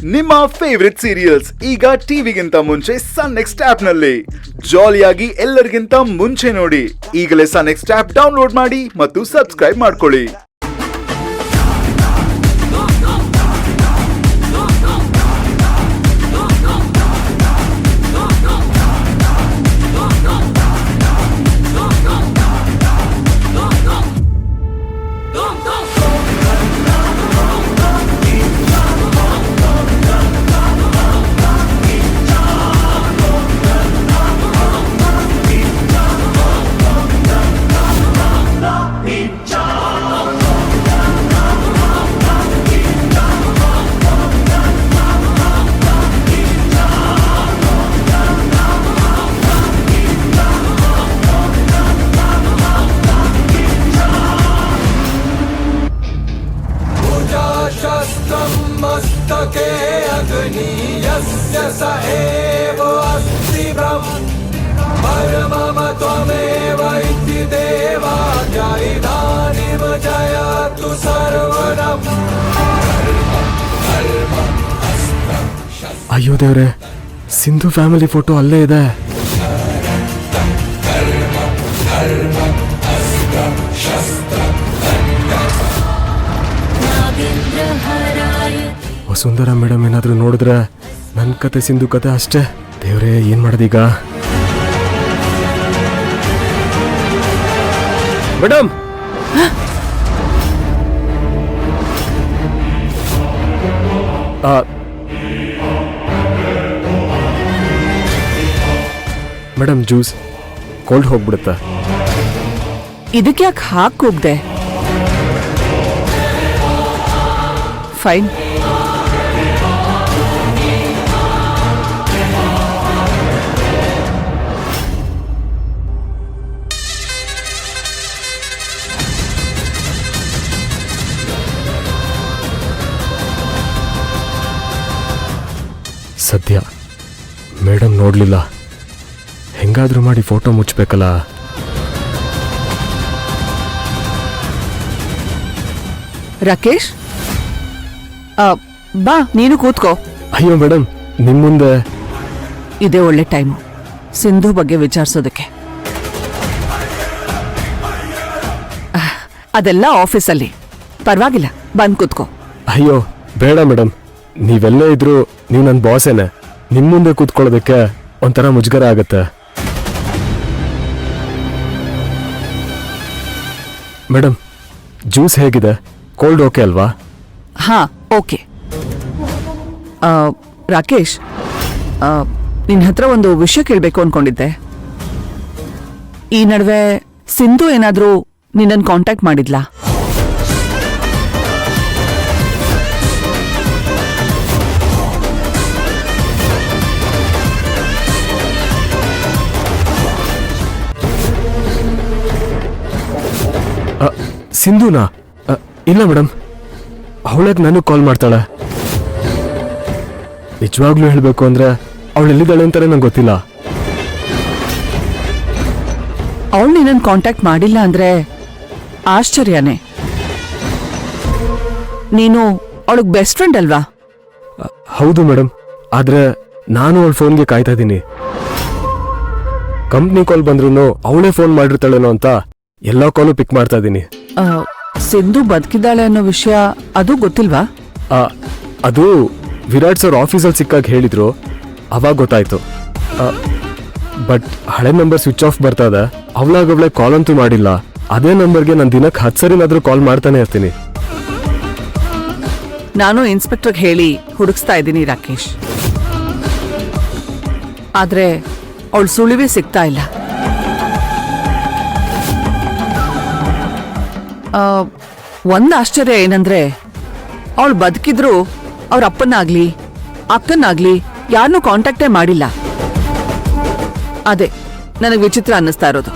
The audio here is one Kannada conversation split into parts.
ನಿಮ್ಮ ಫೇವರಿಟ್ ಸೀರಿಯಲ್ಸ್ ಈಗ ಟಿವಿಗಿಂತ ಮುಂಚೆ ಸನ್ ನೆಕ್ಸ್ಟ್ ಆಪ್ ನಲ್ಲಿ ಜಾಲಿಯಾಗಿ ಎಲ್ಲರಿಗಿಂತ ಮುಂಚೆ ನೋಡಿ. ಈಗಲೇ ಸನ್ ನೆಕ್ಸ್ಟ್ ಆಪ್ ಡೌನ್ಲೋಡ್ ಮಾಡಿ ಮತ್ತು ಸಬ್ಸ್ಕ್ರೈಬ್ ಮಾಡ್ಕೊಳ್ಳಿ. मस्तके अग्नियस्य स एव अस्ति परमम त्वमेव इति देवा इदानीं जयतु सर्वरम्. ಅಯ್ಯೋ ದೇವ್ರೆ, ಸಿಂಧು ಫ್ಯಾಮಿಲಿ ಫೋಟೋ ಅಲ್ಲೇ ಇದೆ. ವಸುಂಧರಾ ಮೇಡಮ್ ಏನಾದ್ರೂ ನೋಡಿದ್ರೆ ನನ್ನ ಕತೆ ಸಿಂಧು ಕತೆ ಅಷ್ಟೇ. ದೇವ್ರೆ, ಏನ್ ಮಾಡೋದೀಗ? ಮೇಡಮ್, ಮೇಡಮ್ ಜ್ಯೂಸ್ ಕೋಲ್ಡ್ ಹೋಗ್ಬಿಡುತ್ತಾ? ಇದಕ್ಕೆ ಯಾಕೆ ಹಾಕ್ ಹೋಗ್ದೆ? ಫೈನ್. ಸದ್ಯ ಮೇಡಮ್ ನೋಡ್ಲಿಲ್ಲ. ಹೆಂಗಾದ್ರೂ ಮಾಡಿ ಫೋಟೋ ಮುಚ್ಚಬೇಕಲ್ಲ. ರಾಕೇಶ್, ಬಾ, ನೀನು ಕೂತ್ಕೋ. ಅಯ್ಯೋ ಮೇಡಮ್, ನಿಮ್ ಮುಂದೆ ಇದೇ ಒಳ್ಳೆ ಟೈಮು ಸಿಂಧು ಬಗ್ಗೆ ವಿಚಾರಿಸೋದಕ್ಕೆ. ಅದೆಲ್ಲ ಆಫೀಸಲ್ಲಿ, ಪರವಾಗಿಲ್ಲ, ಬಂದ್ ಕೂತ್ಕೋ. ಅಯ್ಯೋ ಬೇಡ ಮೇಡಮ್, ನೀವೆಲ್ಲೇ ಇದ್ರು ನೀವು ನನ್ನ ಬಾಸೇನೆ. ನಿಮ್ ಮುಂದೆ ಕೂತ್ಕೊಳ್ಳೋದಕ್ಕೆ ಒಂಥರ ಮುಜುಗರ ಆಗತ್ತೆ. ಮೇಡಮ್, ಜ್ಯೂಸ್ ಹೇಗಿದೆ? ಕೋಲ್ಡ್ ಓಕೆ ಅಲ್ವಾ? ಹಾ, ಓಕೆ. ರಾಕೇಶ್, ನಿನ್ನ ಹತ್ರ ಒಂದು ವಿಷಯ ಕೇಳಬೇಕು ಅನ್ಕೊಂಡಿದ್ದೆ. ಈ ನಡುವೆ ಸಿಂಧು ಏನಾದ್ರೂ ನಿನ್ನನ್ನು ಕಾಂಟ್ಯಾಕ್ಟ್ ಮಾಡಿದ್ಲಾ? ಸಿಂಧುನಾ? ಇಲ್ಲ ಮೇಡಮ್, ಅವಳಾಗ ನನಗೆ ಕಾಲ್ ಮಾಡ್ತಾಳೆ. ನಿಜವಾಗ್ಲೂ ಹೇಳಬೇಕು ಅಂದ್ರೆ ಅವಳು ಎಲ್ಲಿದ್ದಾಳೆ ಅಂತಾನೆ ನಂಗೆ ಗೊತ್ತಿಲ್ಲ. ಅವಳು ನಿನ್ನನ್ನು ಕಾಂಟ್ಯಾಕ್ಟ್ ಮಾಡಿಲ್ಲ ಅಂದ್ರೆ ಆಶ್ಚರ್ಯನೇ. ನೀನು ಅವಳಿಗೆ ಬೆಸ್ಟ್ ಫ್ರೆಂಡ್ ಅಲ್ವಾ? ಹೌದು ಮೇಡಮ್, ಆದ್ರೆ ನಾನು ಅವಳ ಫೋನ್ಗೆ ಕಾಯ್ತಾ ಇದ್ದೀನಿ. ಕಂಪ್ನಿ ಕಾಲ್ ಬಂದ್ರು ಅವಳೇ ಫೋನ್ ಮಾಡಿರ್ತಾಳೇನೋ ಅಂತ ಎಲ್ಲಾ ಕಾಲು ಪಿಕ್ ಮಾಡ್ತಾ ಇದ್ದೀನಿ. ಸಿಂಧು ಬದುಕಿದ್ದಾಳೆ ಅನ್ನೋ ವಿಷಯ ಅದು ಗೊತ್ತಿಲ್ವಾ? ಅದು ವಿರಾಟ್ ಸರ್ ಆಫೀಸಲ್ಲಿ ಸಿಕ್ಕಾಗ ಹೇಳಿದ್ರು, ಅವಾಗ ಗೊತ್ತಾಯ್ತು. ಬಟ್ ಹಳೆ ನಂಬರ್ ಸ್ವಿಚ್ ಆಫ್ ಬರ್ತಾ ಇದೆ. ಅವಳಾಗವಳೆ ಕಾಲ್ ಅಂತೂ ಮಾಡಿಲ್ಲ. ಅದೇ ನಂಬರ್ಗೆ ನಾನು ದಿನಕ್ಕೆ 10 ಸರಿನಾದ್ರೂ ಕಾಲ್ ಮಾಡ್ತಾನೆ ಇರ್ತೀನಿ. ನಾನು ಇನ್ಸ್ಪೆಕ್ಟರ್ಗೆ ಹೇಳಿ ಹುಡುಕ್ಸ್ತಾ ಇದ್ದೀನಿ ರಾಕೇಶ್, ಆದ್ರೆ ಅವಳು ಸುಳಿವೇ ಸಿಗ್ತಾ ಇಲ್ಲ. ಒಂದ್ ಆಶ್ಚರ್ಯ ಏನಂದ್ರೆ, ಅವಳು ಬದುಕಿದ್ರು ಅವ್ರ ಅಪ್ಪನಾಗ್ಲಿ ಅಕ್ಕನಾಗ್ಲಿ ಯಾರನ್ನೂ ಕಾಂಟ್ಯಾಕ್ಟೇ ಮಾಡಿಲ್ಲ. ಅದೇ ನನಗೆ ವಿಚಿತ್ರ ಅನ್ನಿಸ್ತಾ ಇರೋದು.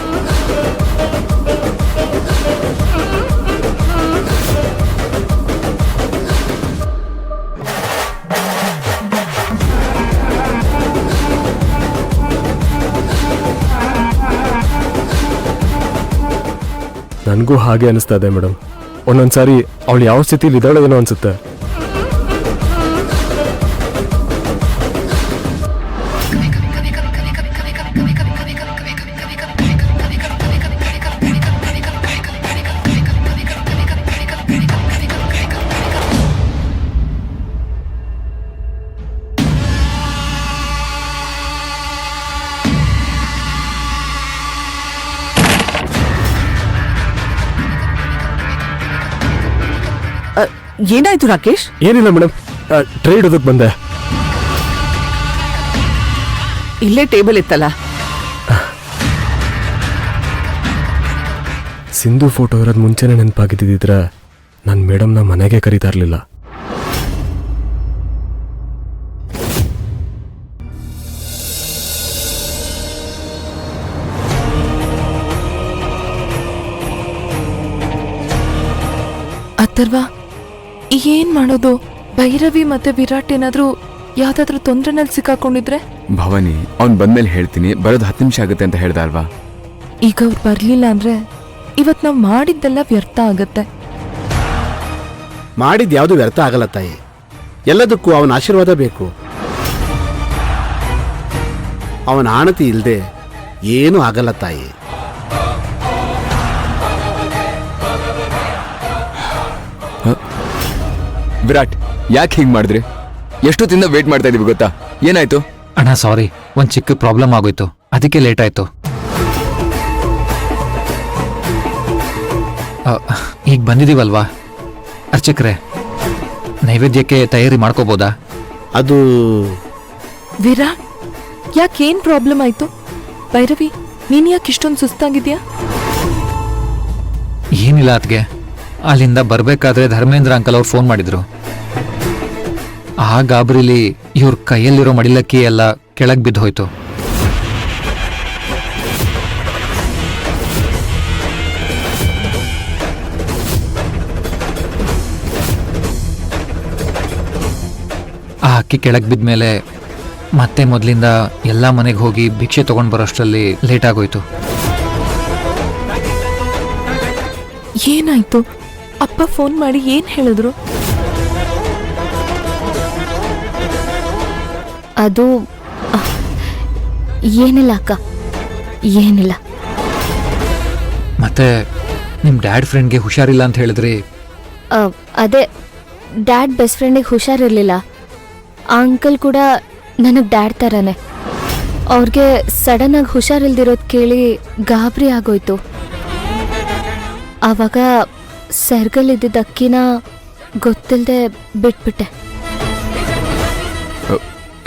ನನಗೂ ಹಾಗೆ ಅನಿಸ್ತಾ ಇದೆ ಮೇಡಮ್. ಒಂದೊಂದ್ಸಾರಿ ಅವಳು ಯಾವ ಸ್ಥಿತಿಲಿ ಇದ್ದಾಳೆ ಏನೋ ಅನ್ಸುತ್ತೆ. ಏನಾಯ್ತು ರಾಕೇಶ್? ಏನಿಲ್ಲ ಮೇಡಮ್, ಟ್ರೇ ಇಡೋದಕ್ಕೆ ಬಂದೆ. ಇಲ್ಲೇ ಟೇಬಲ್ ಇತ್ತಲ್ಲ. ಸಿಂಧು ಫೋಟೋ ಇರೋದು ಮುಂಚೆನೇ ನೆನಪಾಗಿದ್ದಿದ್ರೆ ನಾನು ಮೇಡಮ್ನ ಮನೆಗೆ ಕರೀತಾ ಇರಲಿಲ್ಲ. ಅಥರ್ವ, ಏನ್ ಮಾಡೋದು? ಭೈರವಿ ಮತ್ತೆ ವಿರಾಟ್ ಏನಾದ್ರೂ ಯಾವ್ದಾದ್ರೂ ತೊಂದ್ರೆನಲ್ಲಿ ಸಿಕ್ಕಾಕೊಂಡಿದ್ರೆ? ಭವಾನಿ, ಅವ್ನು ಬಂದ್ಮೇಲೆ ಹೇಳ್ತೀನಿ. ಬರೋದು 10 ನಿಮಿಷ ಆಗುತ್ತೆ ಅಂತ ಹೇಳ್ದ ಅಲ್ವಾ? ಈಗ ಅವ್ರು ಬರ್ಲಿಲ್ಲ ಅಂದ್ರೆ ಇವತ್ ನಾವ್ ಮಾಡಿದ್ದೆಲ್ಲ ವ್ಯರ್ಥ ಆಗತ್ತೆ. ಮಾಡಿದ್ ಯಾವುದು ವ್ಯರ್ಥ ಆಗಲ್ಲ ತಾಯಿ. ಎಲ್ಲದಕ್ಕೂ ಅವನ ಆಶೀರ್ವಾದ ಬೇಕು. ಅವನ ಆಣತಿ ಇಲ್ಲದೆ ಏನೂ ಆಗಲ್ಲ ತಾಯಿ. ವಿರಾಟ್, ಯಾಕೆ ಹೀಗೆ ಮಾಡಿದ್ರಿ? ಎಷ್ಟೊತ್ತಿಂದ ವೇಟ್ ಮಾಡ್ತಾ ಇದೀವಿ ಗೊತ್ತಾ? ಏನಾಯ್ತು? ಅಣ್ಣ ಸಾರಿ, ಒಂದ್ ಚಿಕ್ಕ ಪ್ರಾಬ್ಲಮ್ ಆಗೋಯ್ತು, ಅದಕ್ಕೆ ಲೇಟ್ ಆಯ್ತು. ಈಗ ಬಂದಿದೀವಲ್ವಾ ಅರ್ಚಕ್ರೆ, ನೈವೇದ್ಯಕ್ಕೆ ತಯಾರಿ ಮಾಡ್ಕೋಬೋದಾ? ಅದು ವಿರಾಟ್, ಯಾಕೇನ್ ಪ್ರಾಬ್ಲಮ್ ಆಯ್ತು? ಭೈರವಿ, ನೀನ್ ಯಾಕೆ ಇಷ್ಟೊಂದು ಸುಸ್ತಾಗಿದ್ಯಾ? ಏನಿಲ್ಲ ಅದ್ಗೆ, ಅಲ್ಲಿಂದ ಬರ್ಬೇಕಾದ್ರೆ ಧರ್ಮೇಂದ್ರ ಅಂಕಲ್ ಅವ್ರು ಫೋನ್ ಮಾಡಿದ್ರು. ಆ ಗಾಬರಿಲಿ ಇವ್ರ ಕೈಯಲ್ಲಿರೋ ಮಡಿಲಕ್ಕಿ ಎಲ್ಲ ಕೆಳಗ್ ಬಿದ್ದು ಹೋಯ್ತು. ಆ ಅಕ್ಕಿ ಕೆಳಗ್ ಬಿದ್ಮೇಲೆ ಮತ್ತೆ ಮೊದಲಿಂದ ಎಲ್ಲ ಮನೆಗೆ ಹೋಗಿ ಭಿಕ್ಷೆ ತಗೊಂಡ್ ಬರೋಷ್ಟರಲ್ಲಿ ಲೇಟ್ ಆಗೋಯ್ತು. ಏನಾಯ್ತು? ಅಪ್ಪ ಫೋನ್ ಮಾಡಿ ಏನ್ ಹೇಳಿದ್ರು? ಅದು ಏನಿಲ್ಲ ಅಕ್ಕ, ಏನಿಲ್ಲ. ಮತ್ತೆ ನಿಮ್ ಡ್ಯಾಡ್ ಫ್ರೆಂಡ್ಗೆ ಹುಷಾರಿಲ್ಲ ಅಂತ ಹೇಳಿದ್ರಿ. ಅದೇ ಡ್ಯಾಡ್ ಬೆಸ್ಟ್ ಫ್ರೆಂಡಿಗೆ ಹುಷಾರಿರ್ಲಿಲ್ಲ. ಆ ಅಂಕಲ್ ಕೂಡ ನನಗೆ ಡ್ಯಾಡ್ ಥರನೇ. ಅವ್ರಿಗೆ ಸಡನ್ ಆಗಿ ಹುಷಾರಿಲ್ದಿರೋದು ಕೇಳಿ ಗಾಬರಿ ಆಗೋಯ್ತು. ಆವಾಗ ಸರ್ಗಲ್ಲಿದ್ದಿದ್ದ ಅಕ್ಕಿನ ಗೊತ್ತಿಲ್ಲದೆ ಬಿಟ್ಬಿಟ್ಟೆ.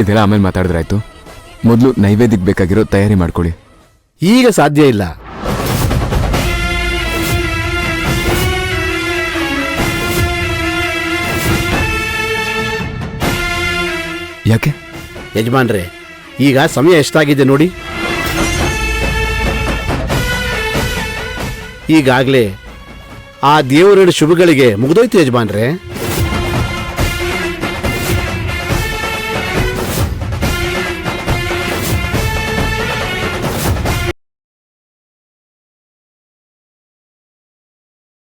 ಇದೆಲ್ಲ ಆಮೇಲೆ ಮಾತಾಡಿದ್ರಾಯ್ತು. ಮೊದಲು ನೈವೇದ್ಯಕ್ಕೆ ಬೇಕಾಗಿರೋ ತಯಾರಿ ಮಾಡ್ಕೊಳ್ಳಿ. ಈಗ ಸಾಧ್ಯ ಇಲ್ಲ. ಯಾಕೆ? ಯಜಮಾನ್ರೆ, ಈಗ ಸಮಯ ಎಷ್ಟಾಗಿದೆ ನೋಡಿ. ಈಗಾಗಲೇ ಆ ದೇವರ ಶುಭಗಳಿಗೆ ಮುಗಿದೋಯ್ತು ಯಜಮಾನ್ರೆ.